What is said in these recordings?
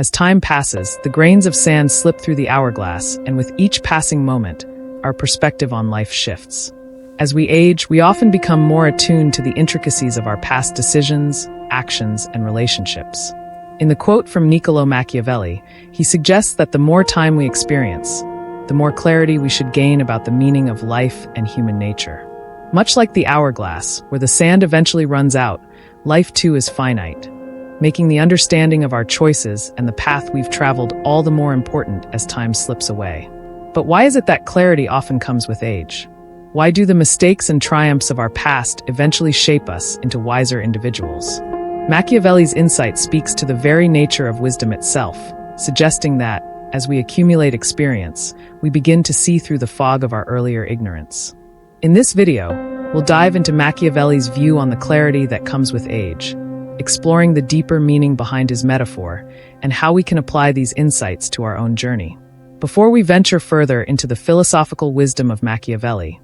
As time passes, the grains of sand slip through the hourglass, and with each passing moment, our perspective on life shifts. As we age, we often become more attuned to the intricacies of our past decisions, actions, and relationships. In the quote from Niccolò Machiavelli, he suggests that the more time we experience, the more clarity we should gain about the meaning of life and human nature. Much like the hourglass, where the sand eventually runs out, life too is finite, making the understanding of our choices and the path we've traveled all the more important as time slips away. But why is it that clarity often comes with age? Why do the mistakes and triumphs of our past eventually shape us into wiser individuals? Machiavelli's insight speaks to the very nature of wisdom itself, suggesting that, as we accumulate experience, we begin to see through the fog of our earlier ignorance. In this video, we'll dive into Machiavelli's view on the clarity that comes with age, exploring the deeper meaning behind his metaphor and how we can apply these insights to our own journey. Before we venture further into the philosophical wisdom of Machiavelli,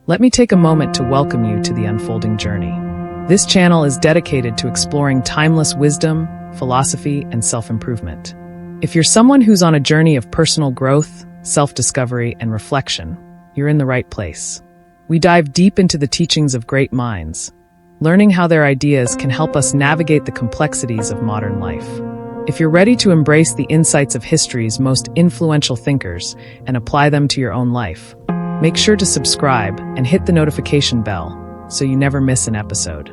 let me take a moment to welcome you to the unfolding journey. This channel is dedicated to exploring timeless wisdom, philosophy, and self-improvement. If you're someone who's on a journey of personal growth, self-discovery, and reflection, you're in the right place. We dive deep into the teachings of great minds, learning how their ideas can help us navigate the complexities of modern life. If you're ready to embrace the insights of history's most influential thinkers and apply them to your own life, make sure to subscribe and hit the notification bell so you never miss an episode.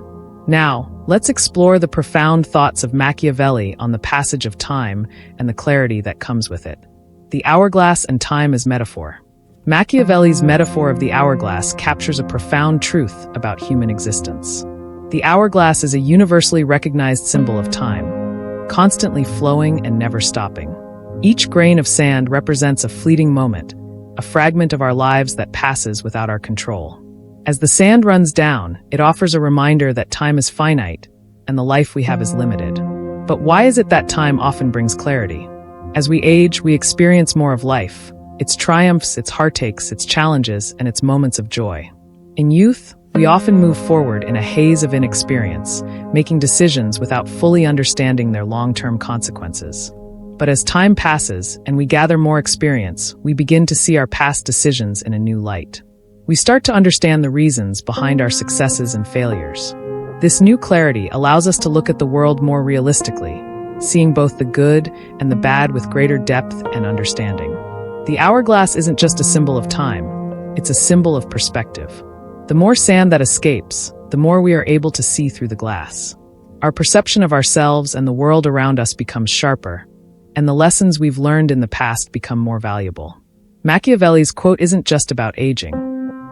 Now, let's explore the profound thoughts of Machiavelli on the passage of time and the clarity that comes with it. The hourglass and time as metaphor. Machiavelli's metaphor of the hourglass captures a profound truth about human existence. The hourglass is a universally recognized symbol of time, constantly flowing and never stopping. Each grain of sand represents a fleeting moment, a fragment of our lives that passes without our control. As the sand runs down, it offers a reminder that time is finite and the life we have is limited. But why is it that time often brings clarity? As we age, we experience more of life, its triumphs, its heartaches, its challenges, and its moments of joy. In youth, we often move forward in a haze of inexperience, making decisions without fully understanding their long-term consequences. But as time passes and we gather more experience, we begin to see our past decisions in a new light. We start to understand the reasons behind our successes and failures. This new clarity allows us to look at the world more realistically, seeing both the good and the bad with greater depth and understanding. The hourglass isn't just a symbol of time, it's a symbol of perspective. The more sand that escapes, the more we are able to see through the glass. Our perception of ourselves and the world around us becomes sharper, and the lessons we've learned in the past become more valuable. Machiavelli's quote isn't just about aging.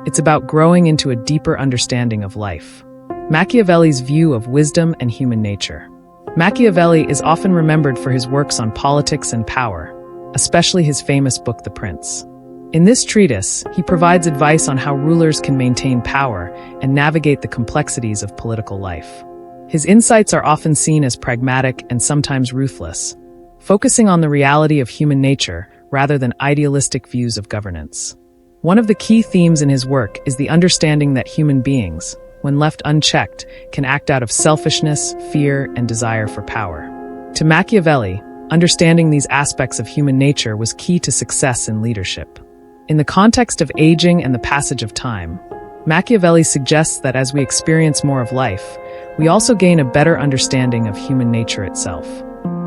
It's about growing into a deeper understanding of life. Machiavelli's view of wisdom and human nature. Machiavelli is often remembered for his works on politics and power, especially his famous book, The Prince. In this treatise, he provides advice on how rulers can maintain power and navigate the complexities of political life. His insights are often seen as pragmatic and sometimes ruthless, focusing on the reality of human nature rather than idealistic views of governance. One of the key themes in his work is the understanding that human beings, when left unchecked, can act out of selfishness, fear, and desire for power. To Machiavelli, understanding these aspects of human nature was key to success in leadership. In the context of aging and the passage of time, Machiavelli suggests that as we experience more of life, we also gain a better understanding of human nature itself.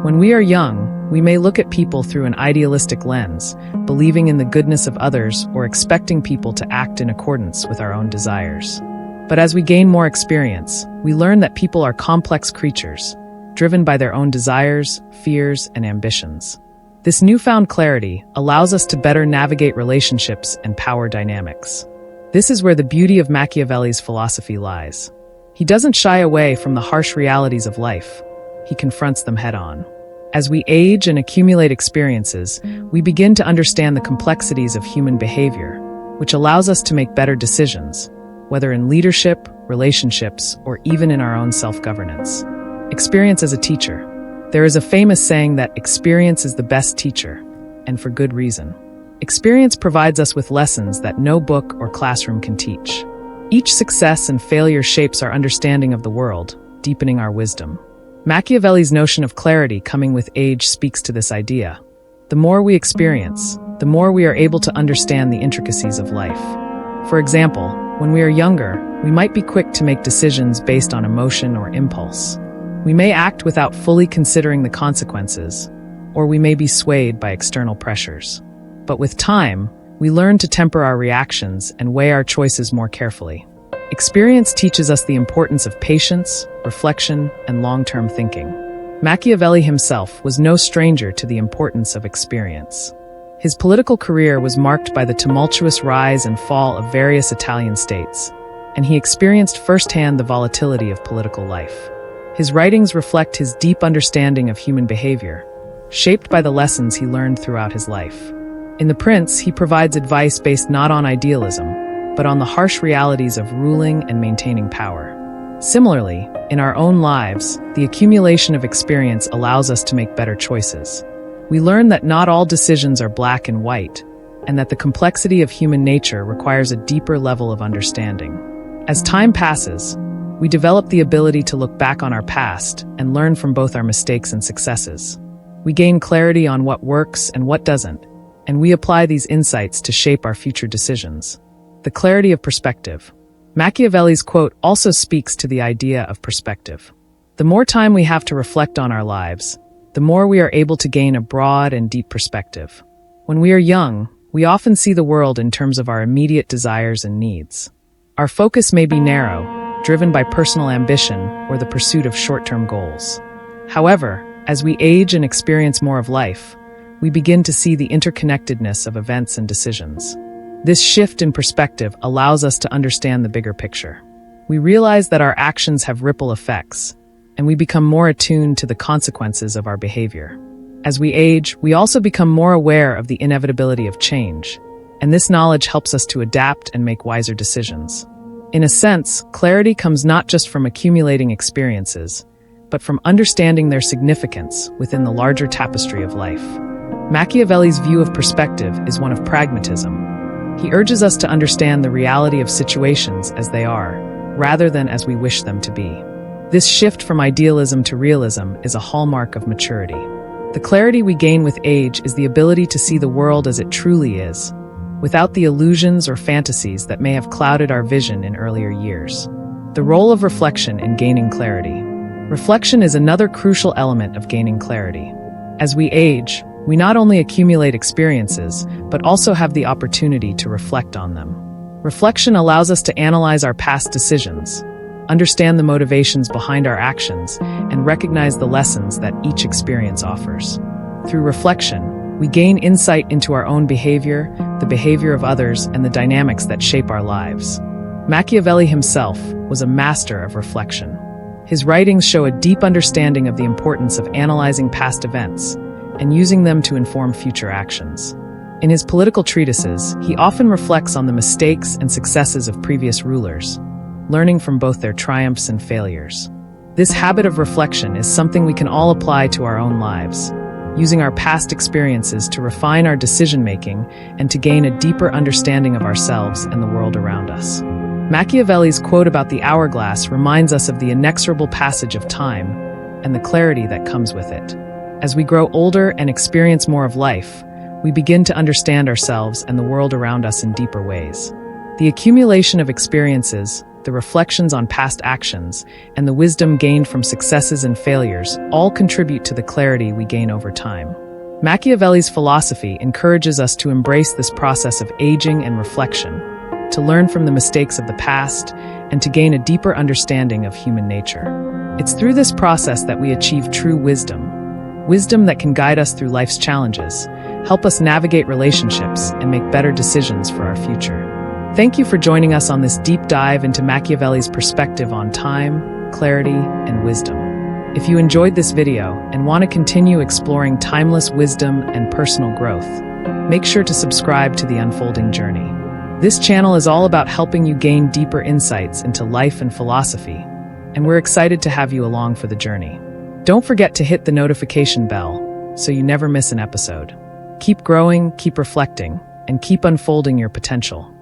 When we are young, we may look at people through an idealistic lens, believing in the goodness of others or expecting people to act in accordance with our own desires. But as we gain more experience, we learn that people are complex creatures, driven by their own desires, fears, and ambitions. This newfound clarity allows us to better navigate relationships and power dynamics. This is where the beauty of Machiavelli's philosophy lies. He doesn't shy away from the harsh realities of life. He confronts them head-on. As we age and accumulate experiences, we begin to understand the complexities of human behavior, which allows us to make better decisions, whether in leadership, relationships, or even in our own self-governance. Experience as a teacher. There is a famous saying that experience is the best teacher, and for good reason. Experience provides us with lessons that no book or classroom can teach. Each success and failure shapes our understanding of the world, deepening our wisdom. Machiavelli's notion of clarity coming with age speaks to this idea. The more we experience, the more we are able to understand the intricacies of life. For example, when we are younger, we might be quick to make decisions based on emotion or impulse. We may act without fully considering the consequences, or we may be swayed by external pressures. But with time, we learn to temper our reactions and weigh our choices more carefully. Experience teaches us the importance of patience, reflection, and long-term thinking. Machiavelli himself was no stranger to the importance of experience. His political career was marked by the tumultuous rise and fall of various Italian states, and he experienced firsthand the volatility of political life. His writings reflect his deep understanding of human behavior, shaped by the lessons he learned throughout his life. In The Prince, he provides advice based not on idealism, but on the harsh realities of ruling and maintaining power. Similarly, in our own lives, the accumulation of experience allows us to make better choices. We learn that not all decisions are black and white, and that the complexity of human nature requires a deeper level of understanding. As time passes, we develop the ability to look back on our past and learn from both our mistakes and successes. We gain clarity on what works and what doesn't, and we apply these insights to shape our future decisions. The clarity of perspective. Machiavelli's quote also speaks to the idea of perspective. The more time we have to reflect on our lives, the more we are able to gain a broad and deep perspective. When we are young, we often see the world in terms of our immediate desires and needs. Our focus may be narrow, driven by personal ambition or the pursuit of short-term goals. However, as we age and experience more of life, we begin to see the interconnectedness of events and decisions. This shift in perspective allows us to understand the bigger picture. We realize that our actions have ripple effects, and we become more attuned to the consequences of our behavior. As we age, we also become more aware of the inevitability of change, and this knowledge helps us to adapt and make wiser decisions. In a sense, clarity comes not just from accumulating experiences, but from understanding their significance within the larger tapestry of life. Machiavelli's view of perspective is one of pragmatism. He urges us to understand the reality of situations as they are, rather than as we wish them to be. This shift from idealism to realism is a hallmark of maturity. The clarity we gain with age is the ability to see the world as it truly is, without the illusions or fantasies that may have clouded our vision in earlier years. The role of reflection in gaining clarity. Reflection is another crucial element of gaining clarity. As we age, we not only accumulate experiences, but also have the opportunity to reflect on them. Reflection allows us to analyze our past decisions, understand the motivations behind our actions, and recognize the lessons that each experience offers. Through reflection, we gain insight into our own behavior, the behavior of others, and the dynamics that shape our lives. Machiavelli himself was a master of reflection. His writings show a deep understanding of the importance of analyzing past events and using them to inform future actions. In his political treatises, he often reflects on the mistakes and successes of previous rulers, learning from both their triumphs and failures. This habit of reflection is something we can all apply to our own lives, using our past experiences to refine our decision-making and to gain a deeper understanding of ourselves and the world around us. Machiavelli's quote about the hourglass reminds us of the inexorable passage of time and the clarity that comes with it. As we grow older and experience more of life, we begin to understand ourselves and the world around us in deeper ways. The accumulation of experiences, the reflections on past actions, and the wisdom gained from successes and failures all contribute to the clarity we gain over time. Machiavelli's philosophy encourages us to embrace this process of aging and reflection, to learn from the mistakes of the past, and to gain a deeper understanding of human nature. It's through this process that we achieve true wisdom that can guide us through life's challenges, help us navigate relationships, and make better decisions for our future. Thank you for joining us on this deep dive into Machiavelli's perspective on time, clarity, and wisdom. If you enjoyed this video and want to continue exploring timeless wisdom and personal growth, make sure to subscribe to The Unfolding Journey. This channel is all about helping you gain deeper insights into life and philosophy, and we're excited to have you along for the journey. Don't forget to hit the notification bell so you never miss an episode. Keep growing, keep reflecting, and keep unfolding your potential.